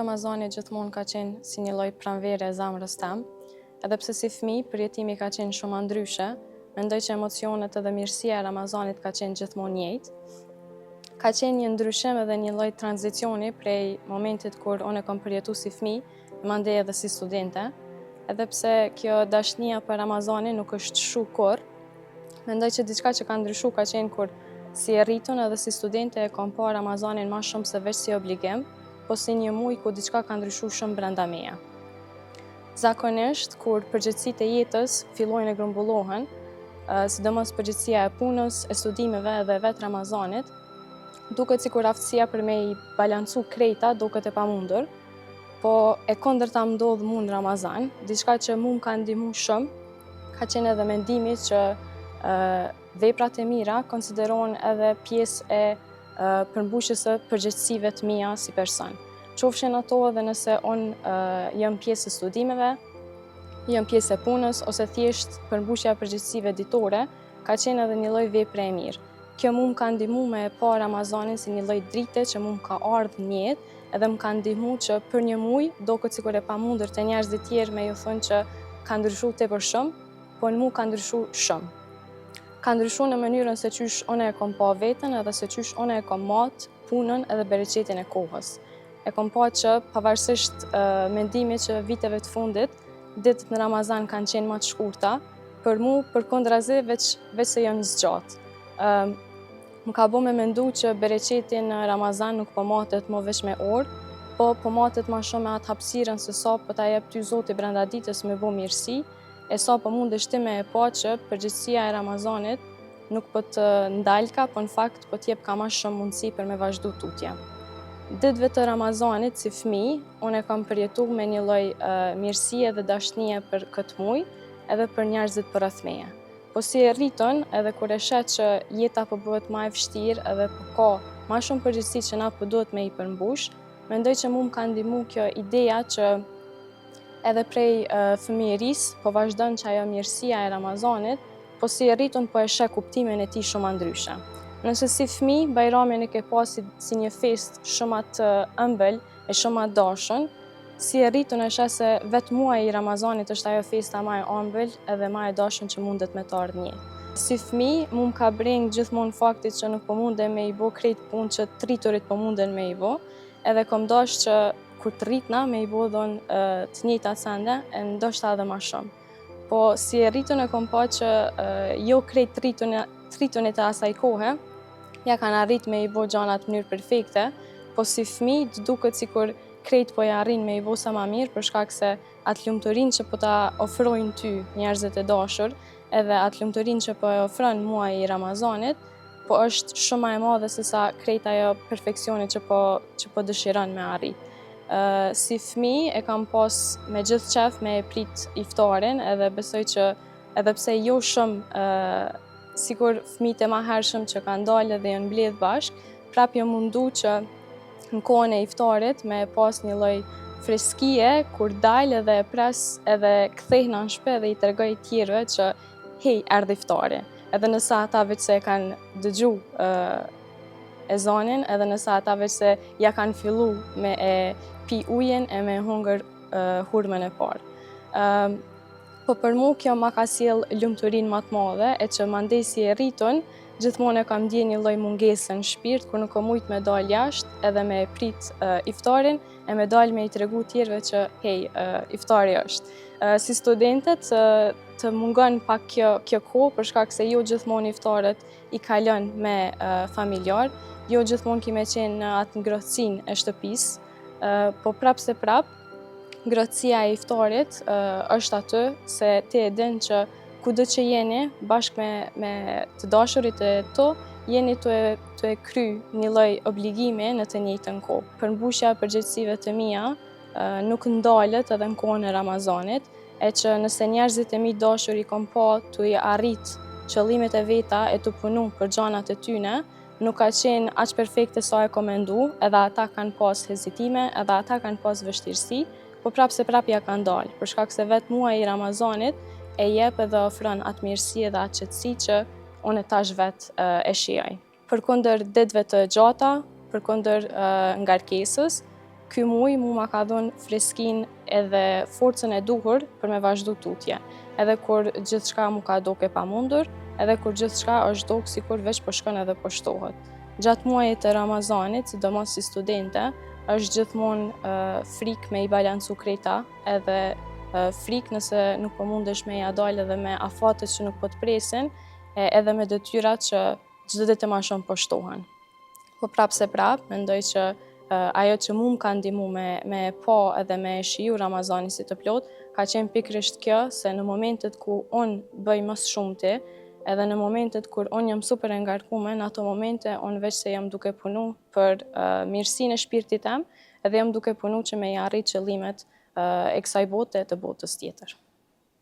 Ramazani gjithmonë ka qenë si një lloj pranvere e zemrës tem, edhe pse si fëmijë përjetimi ka qenë shumë ndryshe, mendoj që emocionet edhe mirësia e Ramazanit ka qenë gjithmonë njëjtë. Ka qenë një ndryshim edhe një lloj tranzicioni prej momentit kur unë kam përjetuar si fëmijë, mandej edhe si studente, edhe pse kjo dashnia për Ramazanin nuk është shu kurrë. Mendoj që diçka që ka ndryshuar ka qenë kur si e rritun edhe si studente e kam pa Ramazanin më shumë se veç si obligim, po si një muaj ku diçka ka ndryshuar shumë brenda meje. Zakonisht, kur përgjegjësitë e jetës fillojnë e grumbullohen, sidomos përgjegjësia e punës, e studimeve edhe vetë Ramazanit, duket sikur aftësia për me i balancu krejta duket e pamundur, po e kundërta më ndodh mu në Ramazan, diçka që mu më ka ndihmu shumë, ka qenë edhe mendimi që veprat e mira konsiderohen edhe pjesë e përmbushjes së përgjegjësive të mia si person. Qofshin ato edhe nëse unë jam pjesë e studimeve, jam pjesë e punës, ose thjesht përmbushja e përgjegjësive ditore, ka qenë edhe një lloj vepre e mirë. Kjo mu më ka ndihmu me e pa Ramazanin si një lloj drite që mu më ka ardhur në jetë, edhe më ka ndihmu që për një muaj doket sikur e pamundur te njerëzit tjerë me ju thonë që ka ndryshuar tepër shumë, po në mu ka ndryshuar shumë. Ka ndryshuar në mënyrën se qysh unë e kam pa veten edhe se qysh unë e kam marrë punën edhe bereqetin e kohës. E kam pa që pavarësisht mendimit që viteve të fundit, ditët në Ramazan kanë qenë më të shkurta, për mu përkundrazi veç se janë zgjatë. Më ka bo me mendu që bereqetin në Ramazan nuk po matet më veç me orë, po matet më shumë me atë hapësirën se sa po ta jep ty Zoti brenda ditës me bo mirësi, e sa po mundesh ti me e pa që përgjegjësia e Ramazanit nuk po të ndalka, po në fakt po t'jep ka më shumë mundësi për me vazhdu tutje. Ditëve të Ramazanit si fëmijë, unë e kam përjetuar me një lloj mirësie dhe dashnie për këtë muaj, edhe për njerëzit përreth meje. Po si e rritun, edhe kur e shet që jeta po bëhet më e vështirë edhe po ka më shumë përgjegjësi që na po duhet me i përmbush, mendoj që mu më ka ndihmu kjo ideja që edhe prej fëmijërisë po vazhdon që ajo mirësia e Ramazanit, po si e rritun po e sheh kuptimin e tij shumë ndryshe. Nëse si fëmijë Bajramin e ke pa si një festë shumë të ëmbël e shumë të dashun, si e rritun e sheh se vetë muaji i Ramazanit është ajo festa më e ëmbël edhe më e dashun që mundet me të ardhë një. Si fëmijë, mu më ka breng gjithmonë faktit që nuk po mundem me i bo krejt punë që të rriturit po munden me i bo, edhe kom dash që kur të rritna me i bo dhon të njëjtat sende, e ndoshta edhe më shumë. Po si e rritun e kom pa që jo krejt rritunit e asaj kohe, ja kanë arrit me i bo gjanat në mënyrë perfekte, po si fëmijë të duket sikur krejt po ja arrin me i bo sa më mirë për shkak se atë lumturinë që po ta ofrojnë ty njerëzit e dashur, edhe atë lumturinë që po e ofron muaji i Ramazanit, po është shumë më e madhe se sa krejt ajo perfeksioni që po dëshiron me arrit. Si fëmijë e kam pas me gjithë qef me e prit iftarin, edhe besoj që edhe pse jo shumë sikur fëmijët e më hershëm që kanë dalë dhe janë mbledh bashkë, prap jam mundu që në kohën e iftarit me pas një lloj freskie kur dalë edhe e pres edhe kthehna në shtëpi dhe i tregoj tjerëve që hej, erdhi iftari. Edhe nëse ata veç se kanë dëgju ezanin, edhe nëse ata veç se ja kanë fillu me e pi ujin e me hungër hurmën e parë. Po për mu kjo ma ka sjell lumturinë më të madhe, e që mandej si e rritun, gjithmonë e kam ndjen një lloj mungese në shpirt kur nuk kam mujt me dal jashtë edhe me prit iftarin e me dal me i tregu tjerëve që hej, iftari është. Si studentet të mungon pak kjo kohë për shkak se jo gjithmonë iftarët i kalon me familjar, jo gjithmonë kime qenë në atë ngrohtësinë e shtëpisë, po prap se prap ngrohtësia e iftarit është aty se ti e din që kudo që jeni bashkë me të dashurit e to, jeni të e kry një lloj obligimi në të njëjtën kohë. Përmbushja e përgjegjësive të mia nuk ndalet edhe në kohën e Ramazanit, e që nëse njerëzit e mi dashur i kam pa të i arrit qëllimet e veta e të punu për gjanat e tyne, nuk ka qenë aq perfekte sa e kom mendu, edhe ata kanë pas hezitime, edhe ata kanë pas vështirësi, po prap se prap ja kanë dalë, për shkak se vetë muaji i Ramazanit e jep edhe ofron atë mirësi dhe atë qetësi që unë tash vetë e shijoj. Përkundër ditëve të gjata, përkundër ngarkesës, ky muaj mu ma ka dhënë freskin edhe forcën e duhur për me vazhdu tutje. Edhe kur gjithçka mu ka doke pa mundur, edhe kur gjithçka është dokë sikur veç po shkon edhe po shtohet. Gjatë muajit të Ramazanit, sidomos si studente, është gjithmonë frikë me i balancu kreta, edhe frikë nëse nuk po mundesh me ja dalë edhe me afatet që nuk po të presin, edhe me detyrat që çdo ditë më shumë po shtohen. Po prap se prap, mendoj që ajo që mu më ka ndihmu me pa edhe me shiju Ramazani si të plot, ka qenë pikërisht kjo, se në momentet ku unë bëj më së shumti, edhe në momentet kur unë jam super e ngarkume, në ato momente unë veç se jam duke punu për mirësinë e shpirtit tem, edhe jam duke punu që me i arrit qëllimet e kësaj bote të botës tjetër.